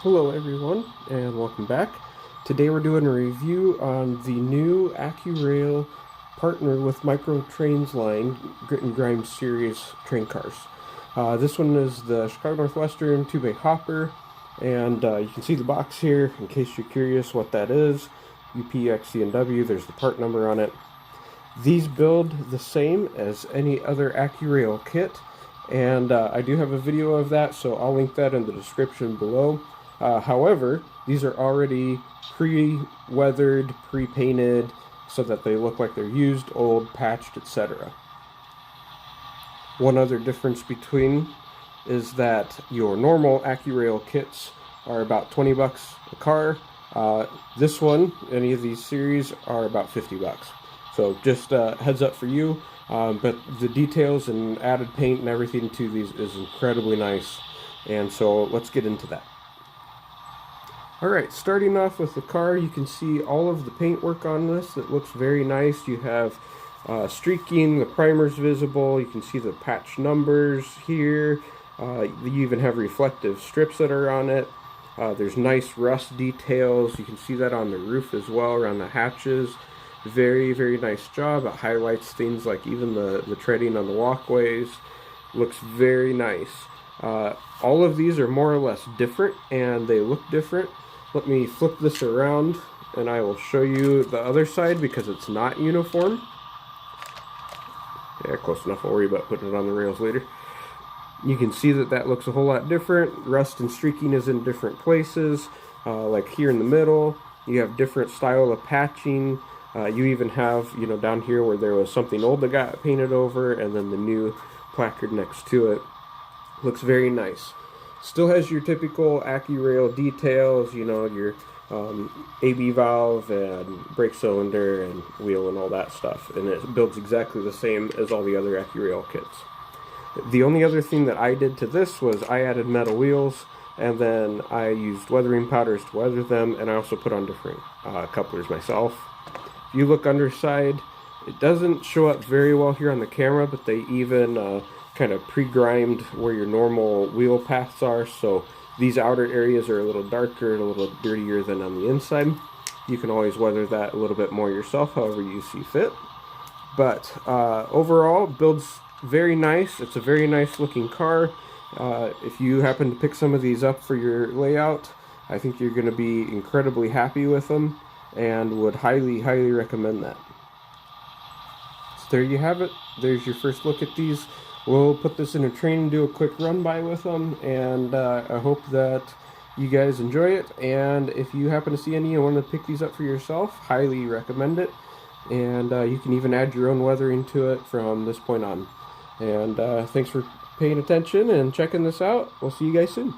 Hello everyone, and welcome back. Today we're doing a review on the new Accurail partner with Micro Trains line Grit and Grime series train cars. This one is the Chicago Northwestern 2-bay hopper, and you can see the box here in case you're curious what that is. UPXCNW, there's the part number on it. These build the same as any other Accurail kit, and I do have a video of that, so I'll link that in the description below. However, these are already pre-weathered, pre-painted, so that they look like they're used, old, patched, etc. One other difference between is that your normal Accurail kits are about 20 bucks a car. This one, any of these series, are about 50 bucks. So just heads up for you. But the details and added paint and everything to these is incredibly nice. And so let's get into that. Alright, starting off with the car, you can see all of the paintwork on this. It looks very nice. You have streaking, the primer's visible, you can see the patch numbers here. You even have reflective strips that are on it. There's nice rust details. You can see that on the roof as well, around the hatches. Very, very nice job. It highlights things like even the treading on the walkways. Looks very nice. All of these are more or less different, and they look different. Let me flip this around and I will show you the other side because it's not uniform. Yeah, close enough. I'll worry about putting it on the rails later. You can see that that looks a whole lot different. Rust and streaking is in different places. Like here in the middle, you have different style of patching. You even have, down here where there was something old that got painted over, and then the new placard next to it. Looks very nice. Still has your typical Accurail details, your AB valve and brake cylinder and wheel and all that stuff. And it builds exactly the same as all the other Accurail kits. The only other thing that I did to this was I added metal wheels, and then I used weathering powders to weather them, and I also put on different couplers myself. If you look underside, it doesn't show up very well here on the camera, but they even kind of pre-grimed where your normal wheel paths are, so these outer areas are a little darker and a little dirtier than on the inside. You can always weather that a little bit more yourself, however you see fit. But overall, builds very nice. It's a very nice looking car. If you happen to pick some of these up for your layout, I think you're going to be incredibly happy with them, and would highly, highly recommend that. So there you have it. There's your first look at these. We'll put this in a train and do a quick run by with them, and I hope that you guys enjoy it. And if you happen to see any and want to pick these up for yourself, highly recommend it. And you can even add your own weathering to it from this point on. And thanks for paying attention and checking this out. We'll see you guys soon.